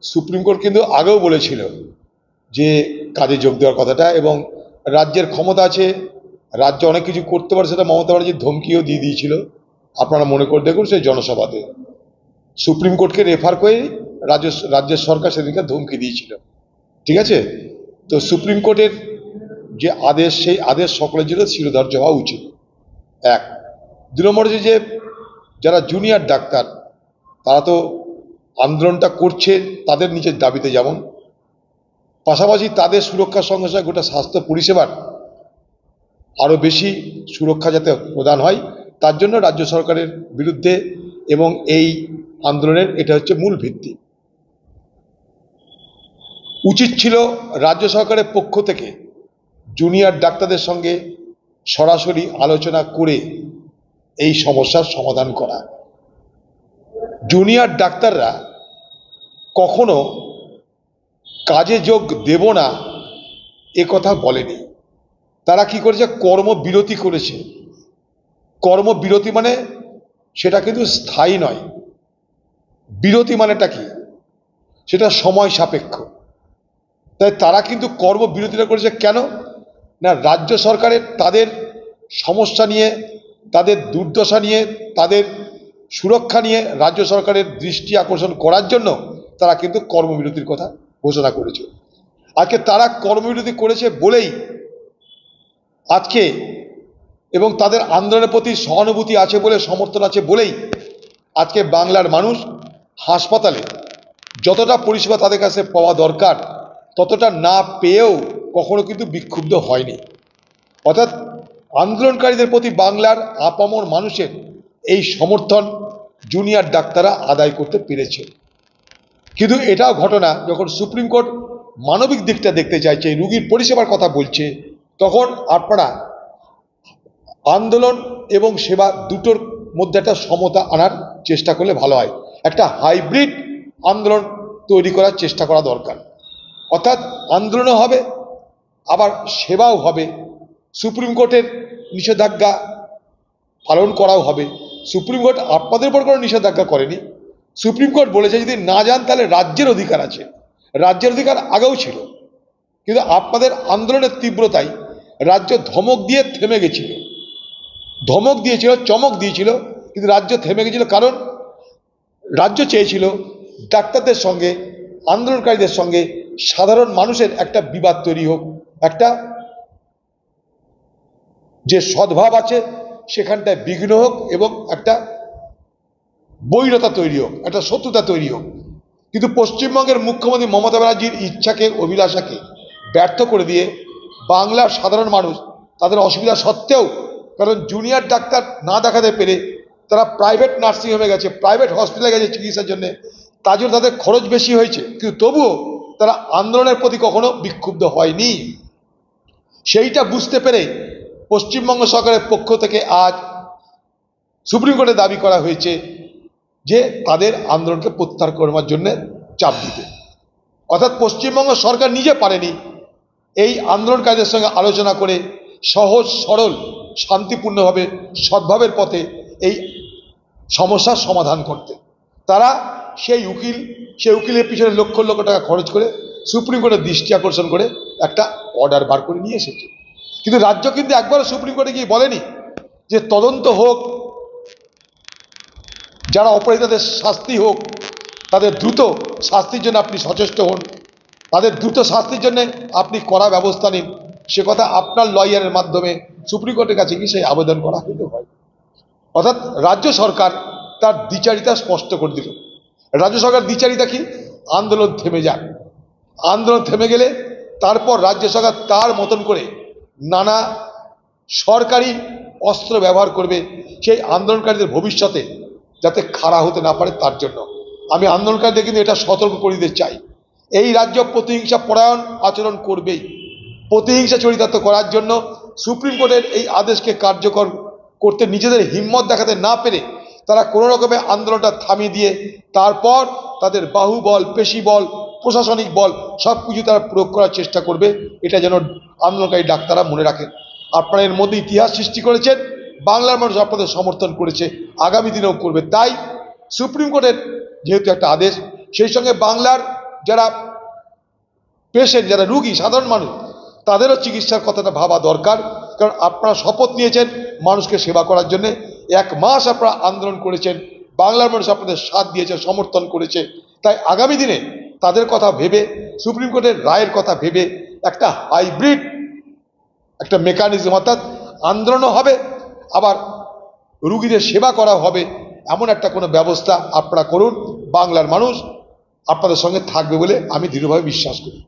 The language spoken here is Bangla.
সুপ্রিম কোর্ট কিন্তু আগেও বলেছিল যে কাজে যোগ দেওয়ার কথাটা, এবং রাজ্যের ক্ষমতা আছে, রাজ্য অনেক কিছু করতে পারে, সেটা মমতা ব্যানার্জির ধমকিও দিয়ে দিয়েছিল। আপনারা মনে করে দেখুন সেই জনসভাতে সুপ্রিম কোর্টকে রেফার করে রাজ্যের সরকার সেদিনকে ধমকি দিয়েছিল। ঠিক আছে, তো সুপ্রিম কোর্টের যে আদেশ, সেই আদেশ সকলের জন্য শিরোধার্য হওয়া উচিত। এক, 2 নম্বর যে যারা জুনিয়র ডাক্তার তারা তো আন্দোলনটা করছে তাদের নিজের দাবিতে, যেমন পাশাপাশি তাদের সুরক্ষার সঙ্গে সঙ্গে গোটা স্বাস্থ্য পরিষেবার আরো বেশি সুরক্ষা যাতে প্রদান হয়, তার জন্য রাজ্য সরকারের বিরুদ্ধে এবং এই আন্দোলনের এটা হচ্ছে মূল ভিত্তি। উচিত ছিল রাজ্য সরকারের পক্ষ থেকে জুনিয়র ডাক্তারদের সঙ্গে সরাসরি আলোচনা করে এই সমস্যার সমাধান করা। জুনিয়র ডাক্তাররা কখনো কাজে যোগ দেব না এ কথা বলেনি। তারা কি করেছে, কর্মবিরতি করেছে। কর্মবিরতি মানে সেটা কিন্তু স্থায়ী নয়। বিরতি মানেটা কি, সেটা সময় সাপেক্ষ। তাই তারা কিন্তু কর্মবিরতিটা করেছে কেন না, রাজ্য সরকারের তাদের সমস্যা নিয়ে, তাদের দুর্দশা নিয়ে, তাদের সুরক্ষা নিয়ে রাজ্য সরকারের দৃষ্টি আকর্ষণ করার জন্য তারা কিন্তু কর্মবিরতির কথা ঘোষণা করেছে। আজকে তারা কর্মবিরতি করেছে বলেই আজকে, এবং তাদের আন্দোলনের প্রতি সহানুভূতি আছে বলে, সমর্থন আছে বলেই আজকে বাংলার মানুষ হাসপাতালে যতটা পরিষেবা তাদের কাছে পাওয়া দরকার ততটা না পেয়েও কখনো কিন্তু বিক্ষুব্ধ হয়নি। অর্থাৎ আন্দোলনকারীদের প্রতি বাংলার আপামর মানুষের এই সমর্থন জুনিয়র ডাক্তাররা আদায় করতে পেরেছে। কিন্তু এটাও ঘটনা, যখন সুপ্রিম কোর্ট মানবিক দিকটা দেখতে চাইছে, রুগীর পরিষেবার কথা বলছে, তখন আপনারা আন্দোলন এবং সেবা দুটোর মধ্যে একটা সমতা আনার চেষ্টা করলে ভালো হয়। একটা হাইব্রিড আন্দোলন তৈরি করার চেষ্টা করা দরকার। অর্থাৎ আন্দোলনও হবে, আবার সেবাও হবে, সুপ্রিম কোর্টের নিষেধাজ্ঞা পালন করাও হবে। সুপ্রিম কোর্ট আপনাদের উপর কোনো নিষেধাজ্ঞা করেনি। সুপ্রিম কোর্ট বলেছে যদি না যান তাহলে রাজ্যের অধিকার আছে। রাজ্যের অধিকার আগেও ছিল, কিন্তু আপনাদের আন্দোলনের তীব্রতায় রাজ্য ধমক দিয়ে থেমে গেছিল, ধমক দিয়েছিল, চমক দিয়েছিল, কিন্তু রাজ্য থেমে গেছিল। কারণ রাজ্য চেয়েছিল ডাক্তারদের সঙ্গে, আন্দোলনকারীদের সঙ্গে সাধারণ মানুষের একটা বিবাদ তৈরি হোক, একটা যে সদ্ভাব আছে সেখানটায় বিঘ্ন হোক, এবং একটা বৈরতা তৈরি হোক, একটা শত্রুতা তৈরি হোক। কিন্তু পশ্চিমবঙ্গের মুখ্যমন্ত্রী মমতা ব্যানার্জির ইচ্ছাকে, অভিলাষাকে ব্যর্থ করে দিয়ে বাংলার সাধারণ মানুষ তাদের অসুবিধা সত্ত্বেও, কারণ জুনিয়র ডাক্তার না দেখাতে পেরে তারা প্রাইভেট নার্সিংহোমে গেছে, প্রাইভেট হসপিটালে গেছে চিকিৎসার জন্য, তার জন্য তাদের খরচ বেশি হয়েছে, কিন্তু তবুও তারা আন্দোলনের প্রতি কখনো বিক্ষুব্ধ হয়নি। সেইটা বুঝতে পেরে পশ্চিমবঙ্গ সরকারের পক্ষ থেকে আজ সুপ্রিম কোর্টে দাবি করা হয়েছে যে তাদের আন্দোলনকে প্রত্যাহার করবার জন্য চাপ দিতে। অর্থাৎ পশ্চিমবঙ্গ সরকার নিজে পারেনি এই আন্দোলনকারীদের সঙ্গে আলোচনা করে সহজ সরল শান্তিপূর্ণভাবে সদ্ভাবের পথে এই সমস্যার সমাধান করতে। তারা সেই উকিলের পিছনে লক্ষ লক্ষ টাকা খরচ করে সুপ্রিম কোর্টের দৃষ্টি আকর্ষণ করে একটা অর্ডার বার করে নিয়ে এসেছে। কিন্তু রাজ্য কিন্তু একবারও সুপ্রিম কোর্টে গিয়ে বলেনি যে তদন্ত হোক, যারা অপরাধীদের শাস্তি হোক, তাদের দ্রুত শাস্তির জন্য আপনি সচেষ্ট হন, তাদের দ্রুত শাস্তির জন্য আপনি কড়া ব্যবস্থা নিন। সে কথা আপনার লয়ারের মাধ্যমে সুপ্রিম কোর্টের কাছে গিয়ে সেই আবেদন করা কিন্তু হয়। অর্থাৎ রাজ্য সরকার তার দ্বিচারিতা স্পষ্ট করে দিল। রাজ্য সরকার দ্বিচারিতা কি, আন্দোলন থেমে যাক, আন্দোলন থেমে গেলে তারপর রাজ্য সরকার তার মতন করে নানা সরকারি অস্ত্র ব্যবহার করবে সেই আন্দোলনকারীদের ভবিষ্যতে যাতে খাড়া হতে না পারে তার জন্য। আমি আন্দোলনকারীদের কিন্তু এটা সতর্ক করে দিতে চাই, এই রাজ্য প্রতিহিংসা পরায়ণ আচরণ করবেই। প্রতিহিংসা চরিতার্থ করার জন্য সুপ্রিম কোর্টের এই আদেশকে কার্যকর করতে নিজেদের হিম্মত দেখাতে না পেরে তারা কোনো রকমের আন্দোলনটা থামিয়ে দিয়ে তারপর তাদের বাহুবল, পেশিবল, প্রশাসনিক বল সব কিছু তারা প্রয়োগ করার চেষ্টা করবে। এটা যেন আন্দোলনকারী ডাক্তাররা মনে রাখেন। আপনারা এর মধ্যে ইতিহাস সৃষ্টি করেছেন, বাংলার মানুষ আপনাদের সমর্থন করেছে, আগামী দিনেও করবে। তাই সুপ্রিম কোর্টের যেহেতু একটা আদেশ, সেই সঙ্গে বাংলার যারা পেশেন্ট, যারা রুগী, সাধারণ মানুষ, তাদেরও চিকিৎসার কথাটা ভাবা দরকার। কারণ আপনারা শপথ নিয়েছেন মানুষকে সেবা করার জন্য, 1 মাস আপনারা আন্দোলন করেছেন, বাংলার মানুষ আপনাদের সাথ দিয়েছে, সমর্থন করেছে। তাই আগামী দিনে তাদের কথা ভেবে, সুপ্রিম কোর্টের রায়ের কথা ভেবে একটা হাইব্রিড একটা মেকানিজম, অর্থাৎ আন্দোলনও হবে আবার রুগীদের সেবা করা হবে, এমন একটা কোনো ব্যবস্থা আপনারা করুন। বাংলার মানুষ আপনাদের সঙ্গে থাকবে বলে আমি দৃঢ়ভাবে বিশ্বাস করি।